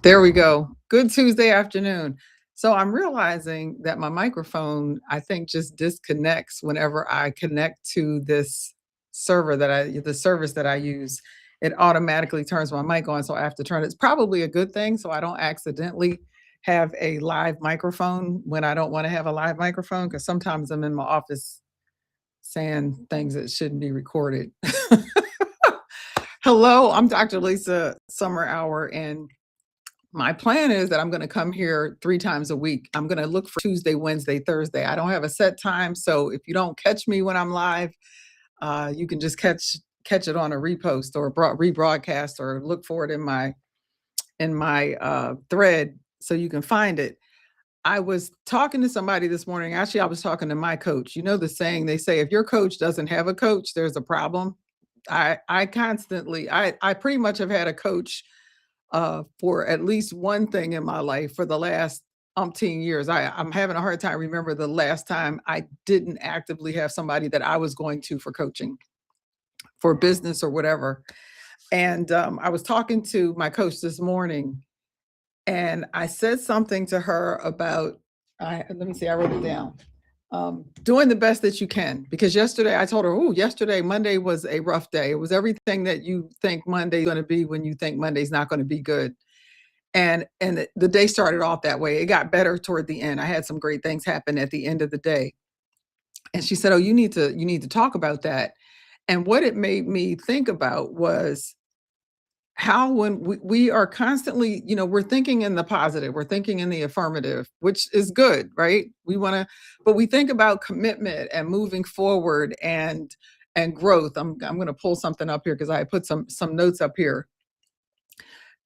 There we go. Good Tuesday afternoon. So I'm realizing that my microphone, I think, just disconnects whenever I connect to this the service that I use. It automatically turns my mic on. So I have to turn it. It's probably a good thing. So I don't accidentally have a live microphone when I don't want to have a live microphone because sometimes I'm in my office saying things that shouldn't be recorded. Hello, I'm Dr. Lisa Summer Hour, and my plan is that I'm going to come here 3 times a week. I'm going to look for Tuesday, Wednesday, Thursday. I don't have a set time, so if you don't catch me when I'm live, you can just catch it on a repost or rebroadcast, or look for it in my thread so you can find it. I was talking to somebody this morning. Actually, I was talking to my coach. You know the saying, they say if your coach doesn't have a coach, there's a problem. I pretty much have had a coach for at least one thing in my life for the last umpteen years. I'm having a hard time remember the last time I didn't actively have somebody that I was going to for coaching, for business or whatever. And I was talking to my coach this morning, and I said something to her about, let me see, I wrote it down. Doing the best that you can. Because yesterday I told her, oh, yesterday, Monday was a rough day. It was everything that you think Monday's going to be when you think Monday's not going to be good. And the day started off that way. It got better toward the end. I had some great things happen at the end of the day. And she said, oh, you need to talk about that. And what it made me think about was how, when we are constantly, we're thinking in the positive, we're thinking in the affirmative, which is good, right? But we think about commitment and moving forward and growth. I'm going to pull something up here because I put some notes up here.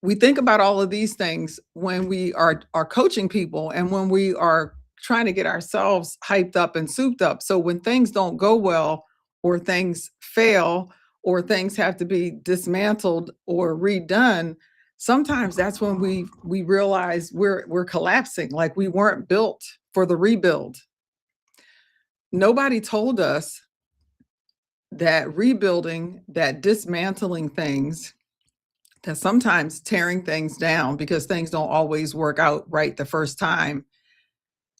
We think about all of these things when we are coaching people, and when we are trying to get ourselves hyped up and souped up. So when things don't go well, or things fail, or things have to be dismantled or redone, sometimes that's when we realize we're collapsing, like we weren't built for the rebuild. Nobody told us that rebuilding, that dismantling things, that sometimes tearing things down because things don't always work out right the first time.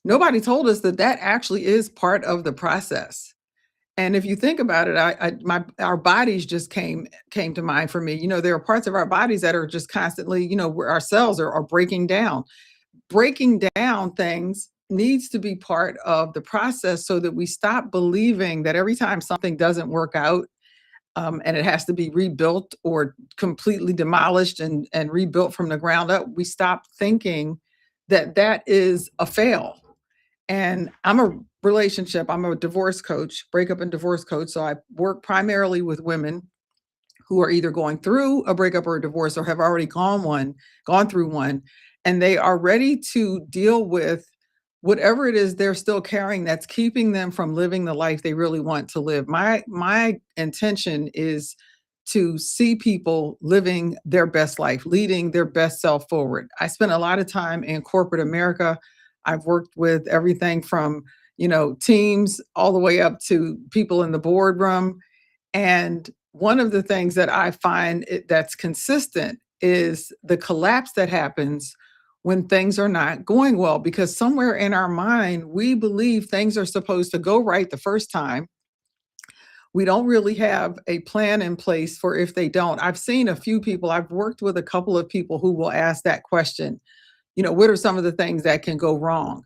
Nobody told us that that actually is part of the process. And if you think about it, our bodies just came to mind for me. There are parts of our bodies that are just constantly, where our cells are breaking down. Breaking down things needs to be part of the process, so that we stop believing that every time something doesn't work out, and it has to be rebuilt or completely demolished and rebuilt from the ground up, we stop thinking that that is a fail. And I'm a divorce coach, breakup and divorce coach. So I work primarily with women who are either going through a breakup or a divorce, or have already gone through one, and they are ready to deal with whatever it is they're still carrying that's keeping them from living the life they really want to live. My intention is to see people living their best life, leading their best self forward. I spent a lot of time in corporate America. I've worked with everything from, teams all the way up to people in the boardroom. And one of the things that I find that's consistent is the collapse that happens when things are not going well, because somewhere in our mind, we believe things are supposed to go right the first time. We don't really have a plan in place for if they don't. I've worked with a couple of people who will ask that question, what are some of the things that can go wrong?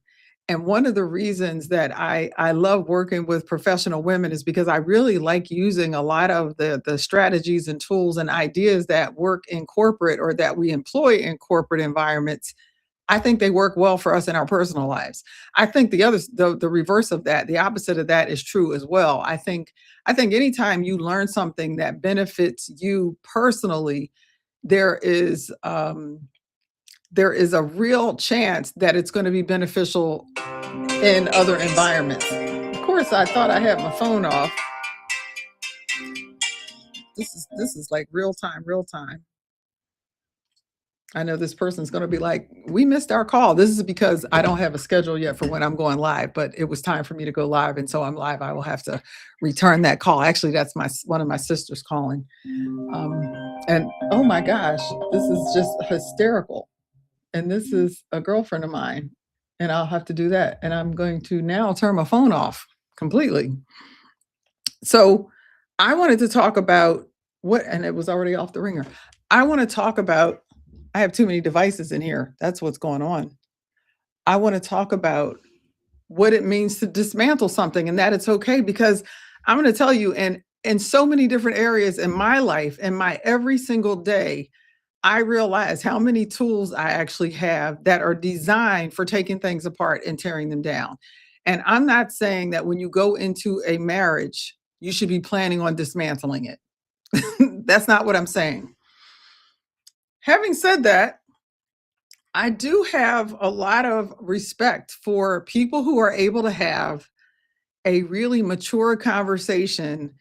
And one of the reasons that I love working with professional women is because I really like using a lot of the strategies and tools and ideas that work in corporate, or that we employ in corporate environments. I think they work well for us in our personal lives. I think the reverse of that, the opposite of that, is true as well. I think anytime you learn something that benefits you personally, there is a real chance that it's going to be beneficial in other environments. Of course, I thought I had my phone off. This is like real time, real time. I know this person's going to be like, we missed our call. This is because I don't have a schedule yet for when I'm going live, but it was time for me to go live. And so I'm live. I will have to return that call. Actually, that's one of my sisters calling. And oh my gosh, this is just hysterical. and this is a girlfriend of mine, and I'll have to do that. And I'm going to now turn my phone off completely. So I wanted to talk about what, and it was already off the ringer. I want to talk about, I have too many devices in here. That's what's going on. I want to talk about what it means to dismantle something and that it's okay, because I'm going to tell you, and in so many different areas in my life, in my every single day, I realize how many tools I actually have that are designed for taking things apart and tearing them down. And I'm not saying that when you go into a marriage, you should be planning on dismantling it. That's not what I'm saying. Having said that, I do have a lot of respect for people who are able to have a really mature conversation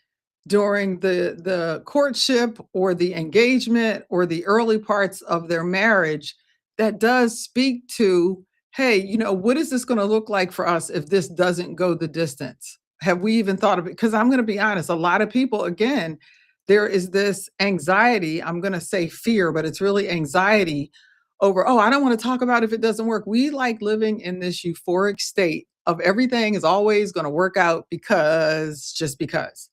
during the courtship or the engagement or the early parts of their marriage that does speak to, hey, what is this going to look like for us if this doesn't go the distance? Have we even thought of it? Because I'm going to be honest, a lot of people, again, there is this anxiety. I'm going to say fear, but it's really anxiety over, oh, I don't want to talk about if it doesn't work. We like living in this euphoric state of everything is always going to work out because, just because.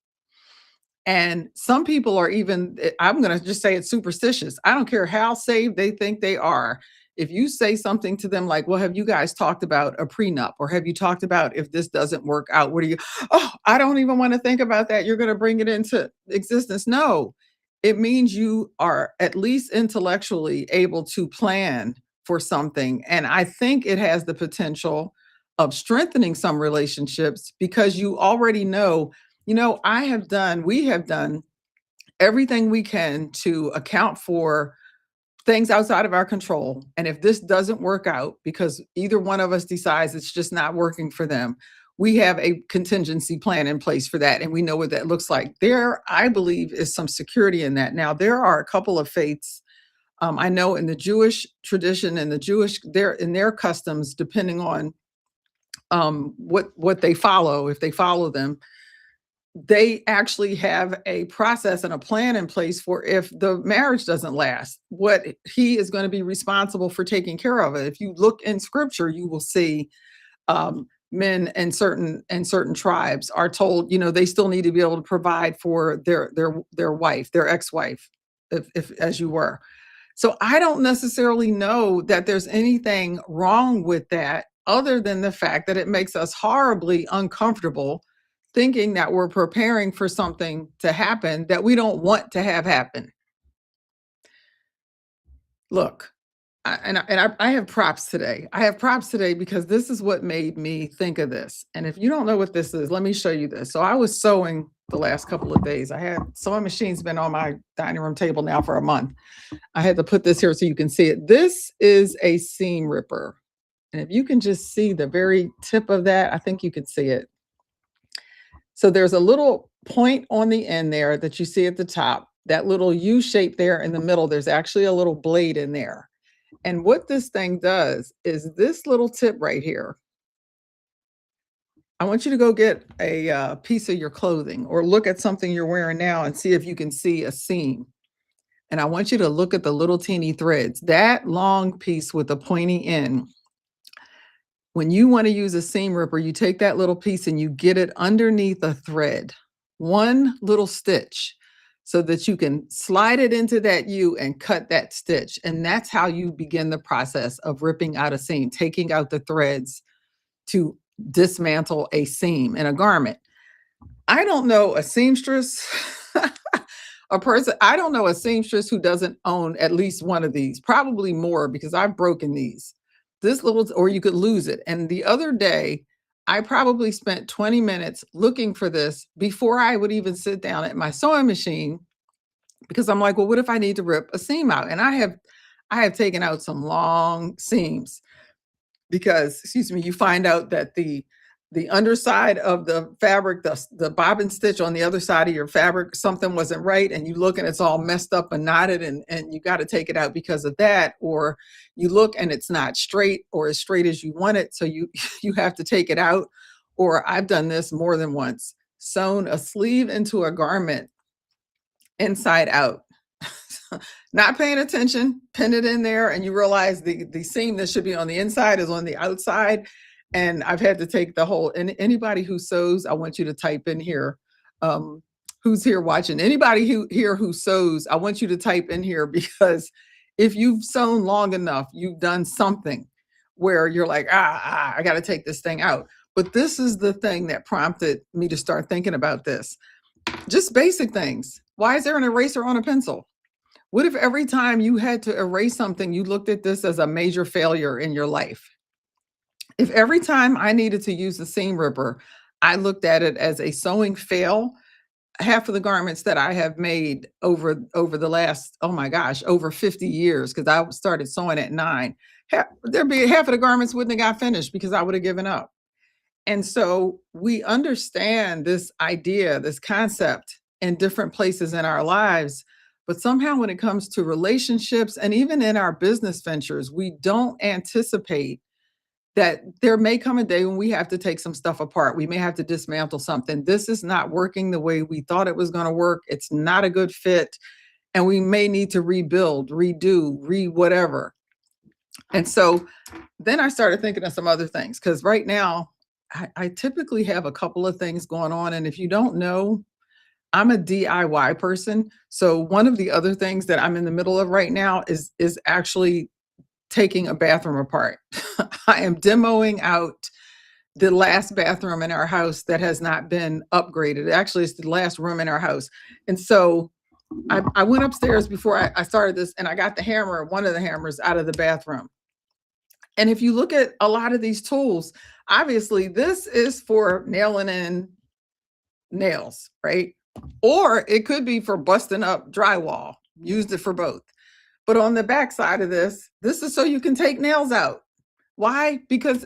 And some people are even, I'm going to just say it's superstitious. I don't care how saved they think they are. If you say something to them like, well, have you guys talked about a prenup? Or have you talked about if this doesn't work out? What do you, oh, I don't even want to think about that. You're going to bring it into existence. No, it means you are at least intellectually able to plan for something. And I think it has the potential of strengthening some relationships because you already know, we have done everything we can to account for things outside of our control. And if this doesn't work out because either one of us decides it's just not working for them, we have a contingency plan in place for that. And we know what that looks like. There, I believe, is some security in that. Now, there are a couple of faiths. I know in the Jewish tradition and in their customs, depending on what they follow, if they follow them, they actually have a process and a plan in place for if the marriage doesn't last, what he is going to be responsible for taking care of it. If you look in scripture, you will see men and certain tribes are told, they still need to be able to provide for their wife, their ex-wife, if as you were. So I don't necessarily know that there's anything wrong with that, other than the fact that it makes us horribly uncomfortable thinking that we're preparing for something to happen that we don't want to have happen. Look, I have props today. I have props today because this is what made me think of this. And if you don't know what this is, let me show you this. So I was sewing the last couple of days. I had sewing machines been on my dining room table now for a month. I had to put this here so you can see it. This is a seam ripper. And if you can just see the very tip of that, I think you can see it. So there's a little point on the end there that you see at the top, that little U shape there in the middle. There's actually a little blade in there. And what this thing does is this little tip right here. I want you to go get a piece of your clothing or look at something you're wearing now and see if you can see a seam. And I want you to look at the little teeny threads, that long piece with the pointy end. When you want to use a seam ripper, you take that little piece and you get it underneath a thread, one little stitch, so that you can slide it into that U and cut that stitch. And that's how you begin the process of ripping out a seam, taking out the threads to dismantle a seam in a garment. I don't know a seamstress, I don't know a seamstress who doesn't own at least one of these, probably more because I've broken these. This little, or you could lose it. And the other day, I probably spent 20 minutes looking for this before I would even sit down at my sewing machine, because I'm like, well, what if I need to rip a seam out? And I have taken out some long seams because, excuse me, you find out that the underside of the fabric, the bobbin stitch on the other side of your fabric, something wasn't right, and you look and it's all messed up and knotted, and you got to take it out because of that. Or you look and it's not straight or as straight as you want it, so you you have to take it out. Or I've done this more than once, sewn a sleeve into a garment inside out. not paying attention, pin it in there, and you realize the seam that should be on the inside is on the outside. And I've had to take the whole, and anybody who sews, I want you to type in here, who's here watching. Anybody who sews, I want you to type in here, because if you've sewn long enough, you've done something where you're like, I got to take this thing out. But this is the thing that prompted me to start thinking about this. Just basic things. Why is there an eraser on a pencil? What if every time you had to erase something, you looked at this as a major failure in your life? If every time I needed to use the seam ripper, I looked at it as a sewing fail, half of the garments that I have made over the last, oh my gosh, over 50 years, because I started sewing at 9, there'd be half of the garments wouldn't have got finished because I would have given up. And so we understand this idea, this concept in different places in our lives. But somehow, when it comes to relationships and even in our business ventures, we don't anticipate that there may come a day when we have to take some stuff apart. We may have to dismantle something. This is not working the way we thought it was going to work. It's not a good fit. And we may need to rebuild, redo, whatever. And so then I started thinking of some other things, because right now I typically have a couple of things going on. And if you don't know, I'm a DIY person. So one of the other things that I'm in the middle of right now is actually taking a bathroom apart. I am demoing out the last bathroom in our house that has not been upgraded. Actually, it's the last room in our house. And so I went upstairs before I started this, and I got the hammer, one of the hammers, out of the bathroom. And if you look at a lot of these tools, obviously this is for nailing in nails, right? Or it could be for busting up drywall. Used it for both. But on the back side of this is so you can take nails out. Why? Because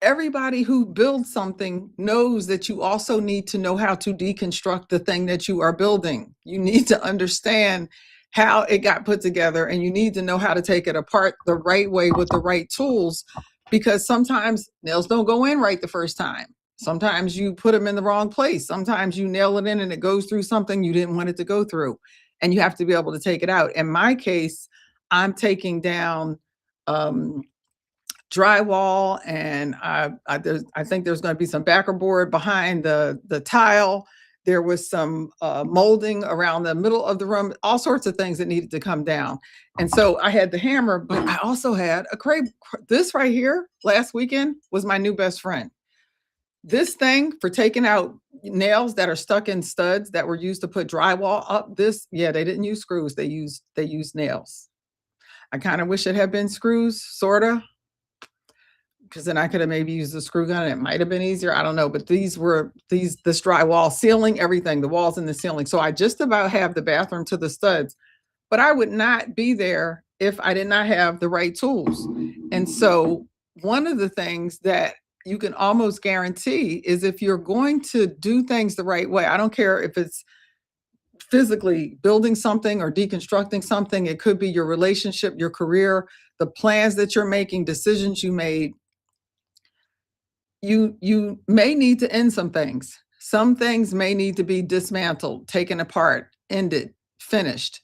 everybody who builds something knows that you also need to know how to deconstruct the thing that you are building. You need to understand how it got put together, and you need to know how to take it apart the right way with the right tools, because sometimes nails don't go in right the first time. Sometimes you put them in the wrong place. Sometimes you nail it in and it goes through something you didn't want it to go through, and you have to be able to take it out. In my case, I'm taking down drywall, and I think there's going to be some backer board behind the tile. There was some molding around the middle of the room, all sorts of things that needed to come down. And so I had the hammer, but I also had a crate. This right here last weekend was my new best friend. This thing for taking out nails that are stuck in studs that were used to put drywall up. They didn't use screws. They used nails. I kind of wish it had been screws, sorta, because then I could have maybe used the screw gun and it might have been easier. I don't know. But this drywall, ceiling, everything, the walls and the ceiling. So I just about have the bathroom to the studs, but I would not be there if I did not have the right tools. And so one of the things that you can almost guarantee is, if you're going to do things the right way, I don't care if it's physically building something or deconstructing something, it could be your relationship, your career, the plans that you're making, decisions you made. You may need to end some things. Some things may need to be dismantled, taken apart, ended, finished.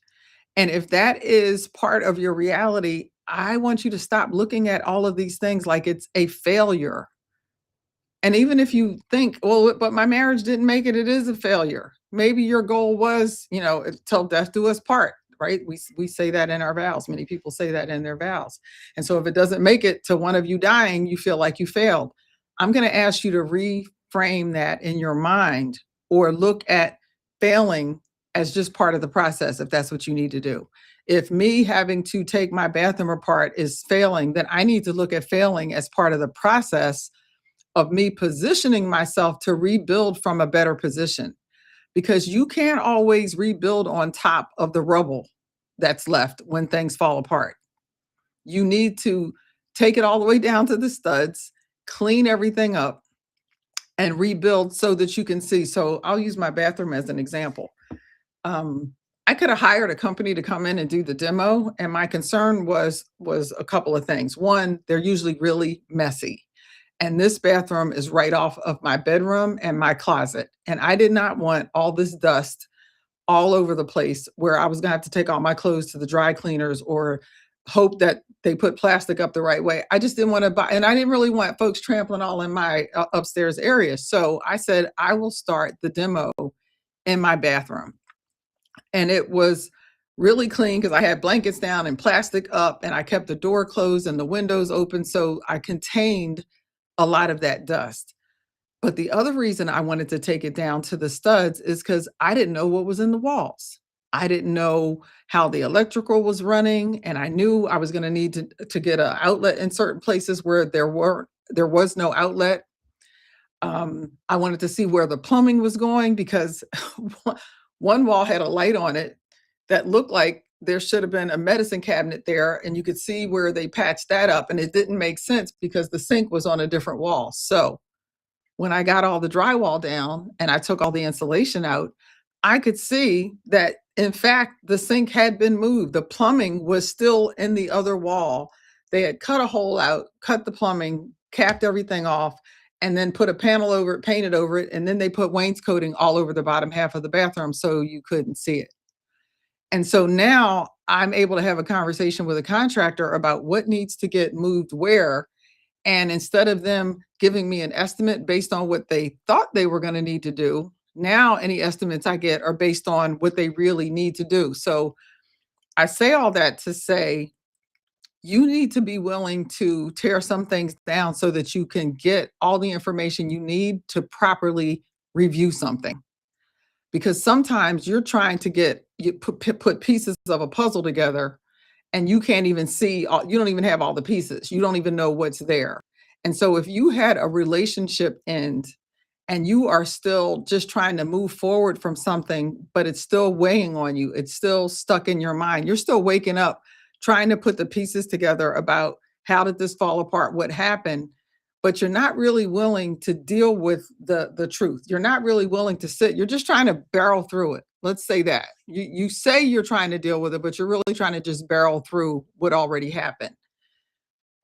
And if that is part of your reality, I want you to stop looking at all of these things like it's a failure. And even if you think, well, but my marriage didn't make it, it is a failure. Maybe your goal was, till death do us part, right? We say that in our vows. Many people say that in their vows. And so if it doesn't make it to one of you dying, you feel like you failed. I'm going to ask you to reframe that in your mind, or look at failing as just part of the process, if that's what you need to do. If me having to take my bathroom apart is failing, then I need to look at failing as part of the process of me positioning myself to rebuild from a better position. Because you can't always rebuild on top of the rubble that's left when things fall apart. You need to take it all the way down to the studs, clean everything up, and rebuild so that you can see. So I'll use my bathroom as an example. I could have hired a company to come in and do the demo, and my concern was a couple of things. One, they're usually really messy. And this bathroom is right off of my bedroom and my closet. And I did not want all this dust all over the place where I was gonna have to take all my clothes to the dry cleaners or hope that they put plastic up the right way. I just didn't want to buy, and I didn't really want folks trampling all in my upstairs area. So I said, I will start the demo in my bathroom. And it was really clean because I had blankets down and plastic up, and I kept the door closed and the windows open. So I contained a lot of that dust. But the other reason I wanted to take it down to the studs is because I didn't know what was in the walls. I didn't know how the electrical was running, and I knew I was going to need to get an outlet in certain places where there was no outlet. I wanted to see where the plumbing was going because one wall had a light on it that looked like there should have been a medicine cabinet there, and you could see where they patched that up, and it didn't make sense because the sink was on a different wall. So when I got all the drywall down and I took all the insulation out, I could see that, in fact, the sink had been moved. The plumbing was still in the other wall. They had cut a hole out, cut the plumbing, capped everything off, and then put a panel over it, painted over it, and then they put wainscoting all over the bottom half of the bathroom so you couldn't see it. And so now I'm able to have a conversation with a contractor about what needs to get moved where. And instead of them giving me an estimate based on what they thought they were going to need to do, now any estimates I get are based on what they really need to do. So I say all that to say you need to be willing to tear some things down so that you can get all the information you need to properly review something. Because sometimes you're trying to put pieces of a puzzle together and you can't even see you don't even have all the pieces. You don't even know what's there. And so if you had a relationship end and you are still just trying to move forward from something, but it's still weighing on you, it's still stuck in your mind, you're still waking up trying to put the pieces together about how did this fall apart, what happened, but you're not really willing to deal with the truth. You're not really willing to sit. You're just trying to barrel through it. Let's say that. You say you're trying to deal with it, but you're really trying to just barrel through what already happened.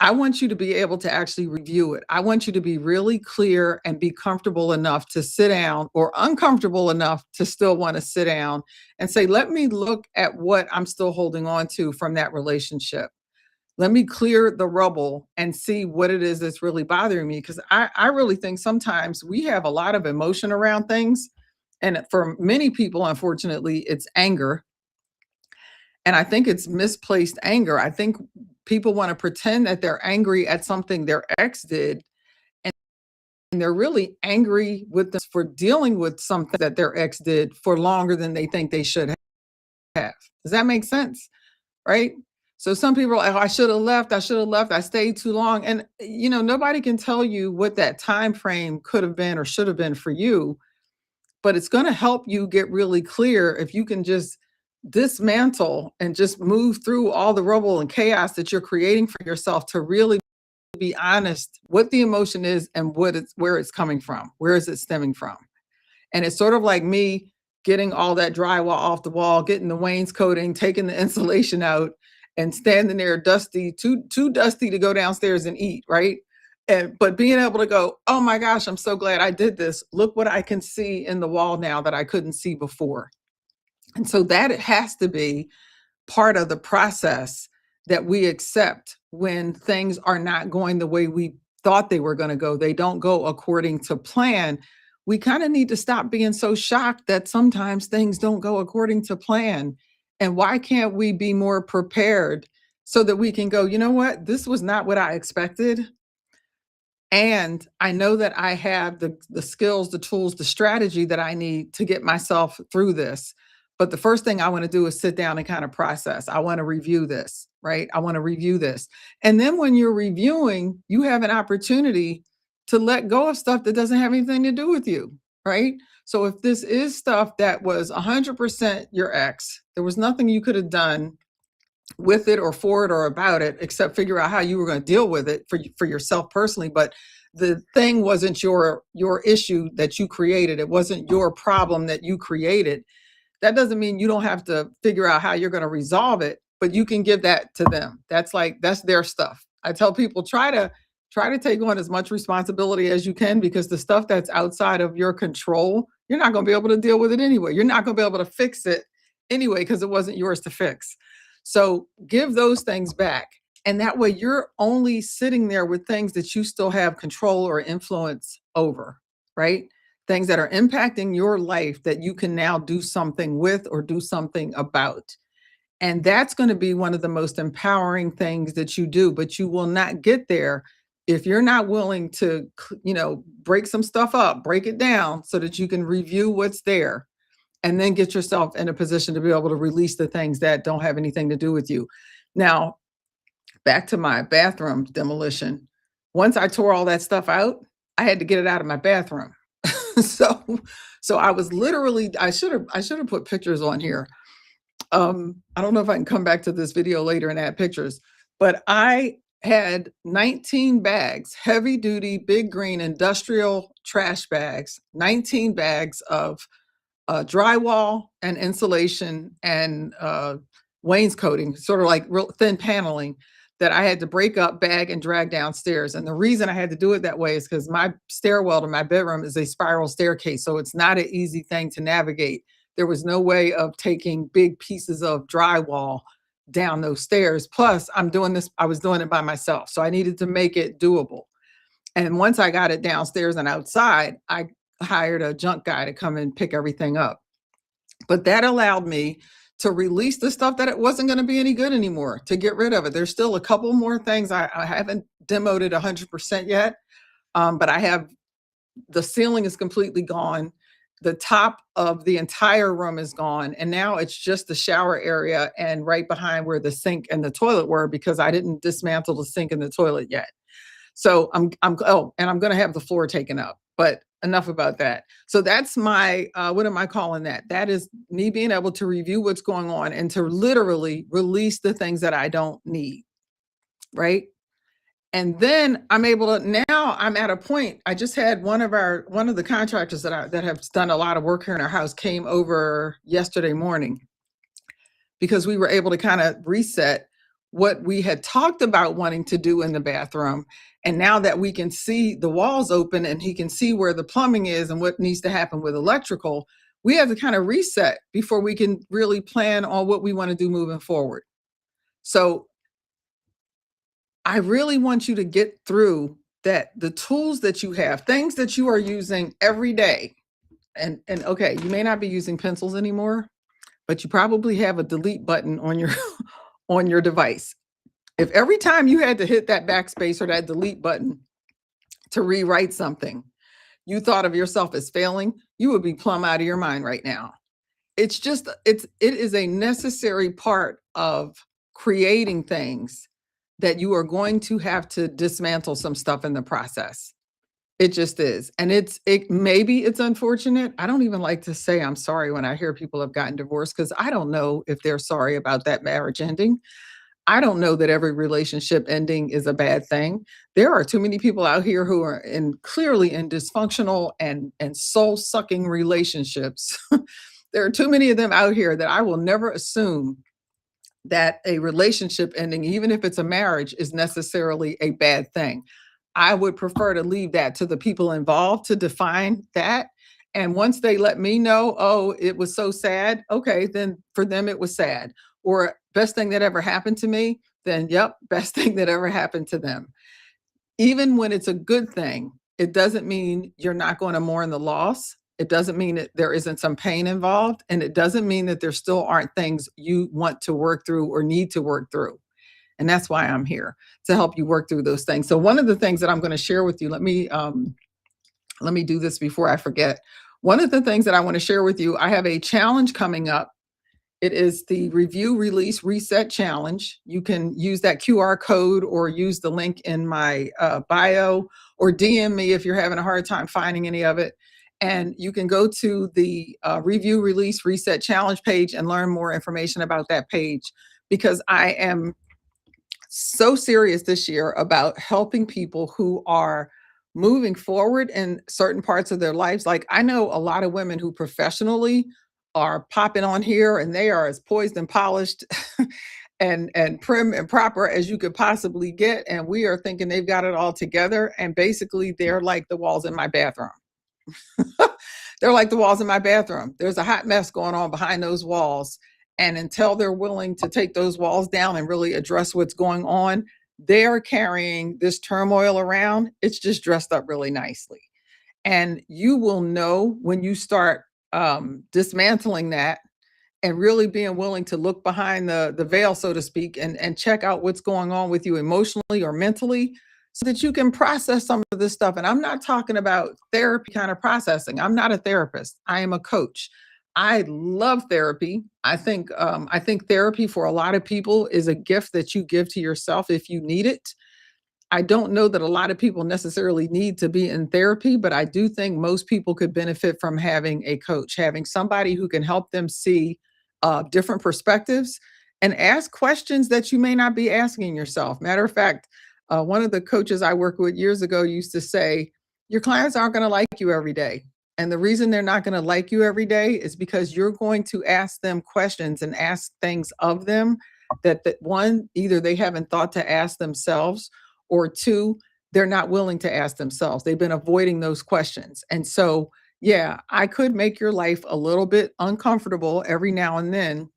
I want you to be able to actually review it. I want you to be really clear and be comfortable enough to sit down, or uncomfortable enough to still want to sit down and say, let me look at what I'm still holding on to from that relationship. Let me clear the rubble and see what it is that's really bothering me. Because I really think sometimes we have a lot of emotion around things. And for many people, unfortunately, it's anger. And I think it's misplaced anger. I think people want to pretend that they're angry at something their ex did. And they're really angry with them for dealing with something that their ex did for longer than they think they should have. Does that make sense? Right? So some people are like, oh, I should have left. I should have left. I stayed too long. And, nobody can tell you what that time frame could have been or should have been for you. But it's going to help you get really clear if you can just dismantle and just move through all the rubble and chaos that you're creating for yourself to really be honest what the emotion is and where it's coming from. Where is it stemming from? And it's sort of like me getting all that drywall off the wall, getting the wainscoting, taking the insulation out, and standing there dusty, too dusty to go downstairs and eat, right? But being able to go, oh my gosh, I'm so glad I did this. Look what I can see in the wall now that I couldn't see before. And so that it has to be part of the process that we accept when things are not going the way we thought they were going to go. They don't go according to plan. We kind of need to stop being so shocked that sometimes things don't go according to plan. And why can't we be more prepared so that we can go, you know what? This was not what I expected. And I know that I have the skills, the tools, the strategy that I need to get myself through this. But the first thing I want to do is sit down and kind of process. I want to review this, right? I want to review this. And then when you're reviewing, you have an opportunity to let go of stuff that doesn't have anything to do with you, right? So if this is stuff that was 100% your ex, there was nothing you could have done with it or for it or about it, except figure out how you were going to deal with it for yourself personally. But the thing wasn't your issue that you created. It wasn't your problem that you created. That doesn't mean you don't have to figure out how you're going to resolve it, but you can give that to them. That's their stuff. I tell people, try to take on as much responsibility as you can, because the stuff that's outside of your control you're not going to be able to deal with it anyway. You're not going to be able to fix it anyway because it wasn't yours to fix. So give those things back. And that way you're only sitting there with things that you still have control or influence over, right? Things that are impacting your life that you can now do something with or do something about. And that's going to be one of the most empowering things that you do, but you will not get there if you're not willing to, break some stuff up, break it down so that you can review what's there and then get yourself in a position to be able to release the things that don't have anything to do with you. Now, back to my bathroom demolition. Once I tore all that stuff out, I had to get it out of my bathroom. so so I was literally I should have put pictures on here. I don't know if I can come back to this video later and add pictures, but I had 19 bags, heavy duty, big green industrial trash bags, 19 bags of drywall and insulation and wainscoting, sort of like real thin paneling that I had to break up, bag, and drag downstairs. And the reason I had to do it that way is because my stairwell to my bedroom is a spiral staircase. So it's not an easy thing to navigate. There was no way of taking big pieces of drywall down those stairs. Plus, I was doing it by myself. So I needed to make it doable. And once I got it downstairs and outside, I hired a junk guy to come and pick everything up. But that allowed me to release the stuff that it wasn't going to be any good anymore, to get rid of it. There's still a couple more things I haven't demoed it 100% yet, but I have the ceiling is completely gone. The top of the entire room is gone. And now it's just the shower area and right behind where the sink and the toilet were because I didn't dismantle the sink and the toilet yet. So I'm and I'm going to have the floor taken up, but enough about that. So that's my, what am I calling that? That is me being able to review what's going on and to literally release the things that I don't need. Right. And then I'm able to, now I'm at a point. I just had one of the contractors that have done a lot of work here in our house came over yesterday morning because we were able to kind of reset what we had talked about wanting to do in the bathroom. And now that we can see the walls open and he can see where the plumbing is and what needs to happen with electrical, we have to kind of reset before we can really plan on what we want to do moving forward. So I really want you to get through that, the tools that you have, things that you are using every day. And okay, you may not be using pencils anymore, but you probably have a delete button on your on your device. If every time you had to hit that backspace or that delete button to rewrite something, you thought of yourself as failing, you would be plumb out of your mind right now. It is a necessary part of creating things that you are going to have to dismantle some stuff in the process. It just is. And maybe it's unfortunate. I don't even like to say I'm sorry when I hear people have gotten divorced because I don't know if they're sorry about that marriage ending. I don't know that every relationship ending is a bad thing. There are too many people out here who are clearly in dysfunctional and soul-sucking relationships. There are too many of them out here that I will never assume that a relationship ending, even if it's a marriage, is necessarily a bad thing. I would prefer to leave that to the people involved to define that. And once they let me know, oh, it was so sad, okay, then for them it was sad. Or best thing that ever happened to me, then yep, best thing that ever happened to them. Even when it's a good thing, it doesn't mean you're not going to mourn the loss. It doesn't mean that there isn't some pain involved. And it doesn't mean that there still aren't things you want to work through or need to work through. And that's why I'm here, to help you work through those things. So one of the things that I'm going to share with you, let me do this before I forget. One of the things that I want to share with you, I have a challenge coming up. It is the Review, Release, Reset Challenge. You can use that QR code or use the link in my bio or DM me if you're having a hard time finding any of it. And you can go to the Review, Release, Reset Challenge page and learn more information about that page, because I am so serious this year about helping people who are moving forward in certain parts of their lives. Like, I know a lot of women who professionally are popping on here and they are as poised and polished and prim and proper as you could possibly get. And we are thinking they've got it all together. And basically they're like the walls in my bathroom. They're like the walls in my bathroom. There's a hot mess going on behind those walls. And until they're willing to take those walls down and really address what's going on, they're carrying this turmoil around. It's just dressed up really nicely. And you will know when you start dismantling that and really being willing to look behind the veil, so to speak, and check out what's going on with you emotionally or mentally so that you can process some of this stuff. And I'm not talking about therapy kind of processing. I'm not a therapist. I am a coach. I love therapy. I think therapy for a lot of people is a gift that you give to yourself if you need it. I don't know that a lot of people necessarily need to be in therapy, but I do think most people could benefit from having a coach, having somebody who can help them see different perspectives and ask questions that you may not be asking yourself. Matter of fact, one of the coaches I worked with years ago used to say, your clients aren't going to like you every day. And the reason they're not going to like you every day is because you're going to ask them questions and ask things of them that one, either they haven't thought to ask themselves, or two, they're not willing to ask themselves. They've been avoiding those questions. And so, yeah, I could make your life a little bit uncomfortable every now and then.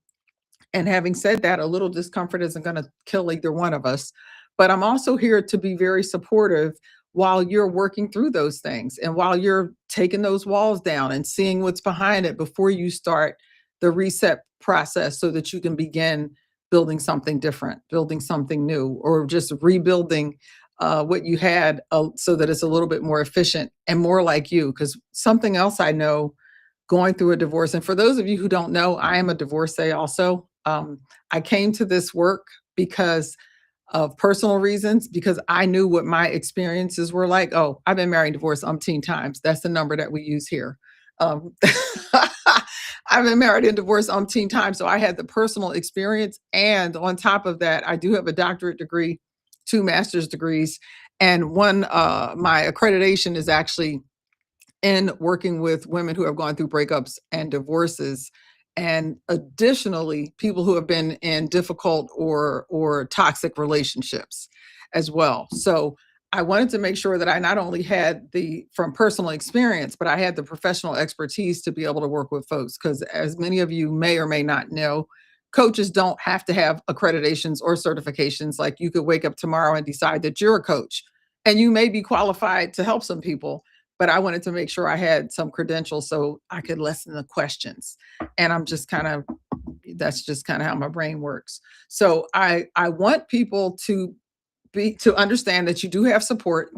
And having said that, a little discomfort isn't going to kill either one of us. But I'm also here to be very supportive while you're working through those things and while you're taking those walls down and seeing what's behind it before you start the reset process so that you can begin building something different, building something new, or just rebuilding what you had so that it's a little bit more efficient and more like you. Because something else I know going through a divorce, and for those of you who don't know, I am a divorcee also. I came to this work because of personal reasons, because I knew what my experiences were like. Oh, I've been married and divorced umpteen times. That's the number that we use here. Um, I've been married and divorced umpteen times. So I had the personal experience. And on top of that, I do have a doctorate degree, two master's degrees. And my accreditation is actually in working with women who have gone through breakups and divorces, and additionally people who have been in difficult or toxic relationships as well. So I wanted to make sure that I not only had the from personal experience, but I had the professional expertise to be able to work with folks, because as many of you may or may not know, coaches don't have to have accreditations or certifications. Like, you could wake up tomorrow and decide that you're a coach and you may be qualified to help some people, but I wanted to make sure I had some credentials so I could lessen the questions. And that's just kind of how my brain works. So I want people to understand that you do have support.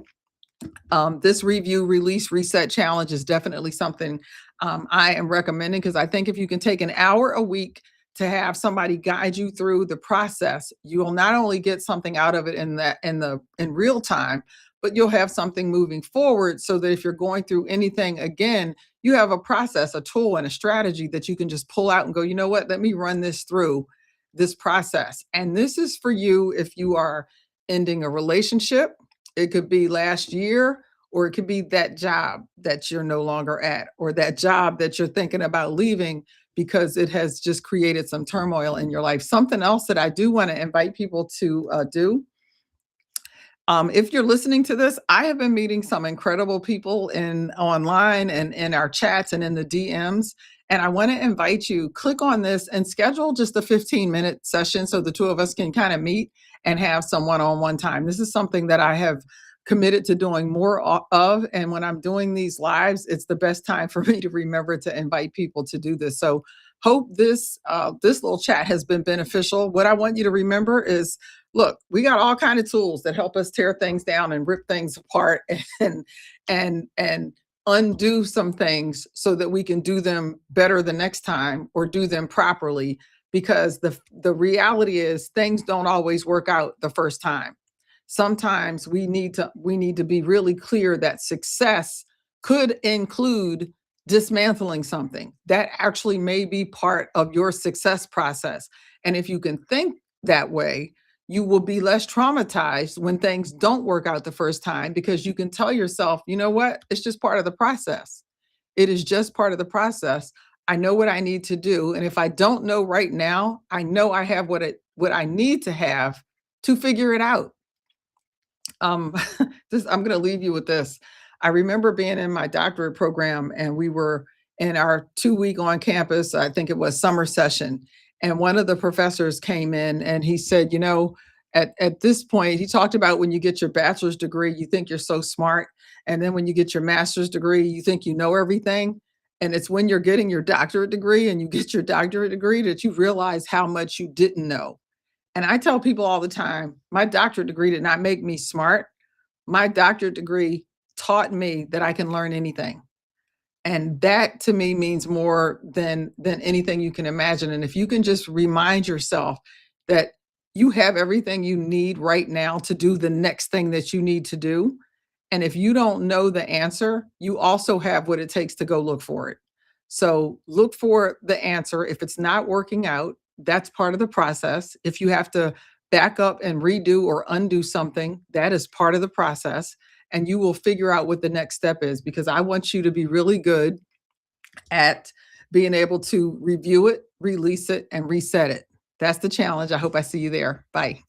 This review, release, reset challenge is definitely something I am recommending, because I think if you can take an hour a week to have somebody guide you through the process, you will not only get something out of it in real time, but you'll have something moving forward so that if you're going through anything again, you have a process, a tool, and a strategy that you can just pull out and go, you know what, let me run this through this process. And this is for you if you are ending a relationship. It could be last year, or it could be that job that you're no longer at, or that job that you're thinking about leaving because it has just created some turmoil in your life. Something else that I do want to invite people to do. If you're listening to this, I have been meeting some incredible people online and in our chats and in the DMs. And I want to invite you, click on this and schedule just a 15-minute session so the two of us can kind of meet and have some one-on-one time. This is something that I have committed to doing more of. And when I'm doing these lives, it's the best time for me to remember to invite people to do this. So hope this little chat has been beneficial. What I want you to remember is, look, we got all kinds of tools that help us tear things down and rip things apart and undo some things so that we can do them better the next time, or do them properly. Because the reality is, things don't always work out the first time. Sometimes we need to be really clear that success could include dismantling something that actually may be part of your success process. And if you can think that way, you will be less traumatized when things don't work out the first time, because you can tell yourself, you know what, it's just part of the process. It is just part of the process. I know what I need to do. And if I don't know right now, I know I have what I need to have to figure it out. I'm going to leave you with this. I remember being in my doctorate program, and we were in our 2-week on campus, I think it was summer session. And one of the professors came in and he said, at this point, he talked about when you get your bachelor's degree, you think you're so smart. And then when you get your master's degree, you think you know everything. And it's when you're getting your doctorate degree and you get your doctorate degree that you realize how much you didn't know. And I tell people all the time, my doctorate degree did not make me smart. My doctorate degree taught me that I can learn anything. And that to me means more than anything you can imagine. And if you can just remind yourself that you have everything you need right now to do the next thing that you need to do. And if you don't know the answer, you also have what it takes to go look for it. So look for the answer. If it's not working out, that's part of the process. If you have to back up and redo or undo something, that is part of the process. And you will figure out what the next step is, because I want you to be really good at being able to review it, release it, and reset it. That's the challenge. I hope I see you there. Bye.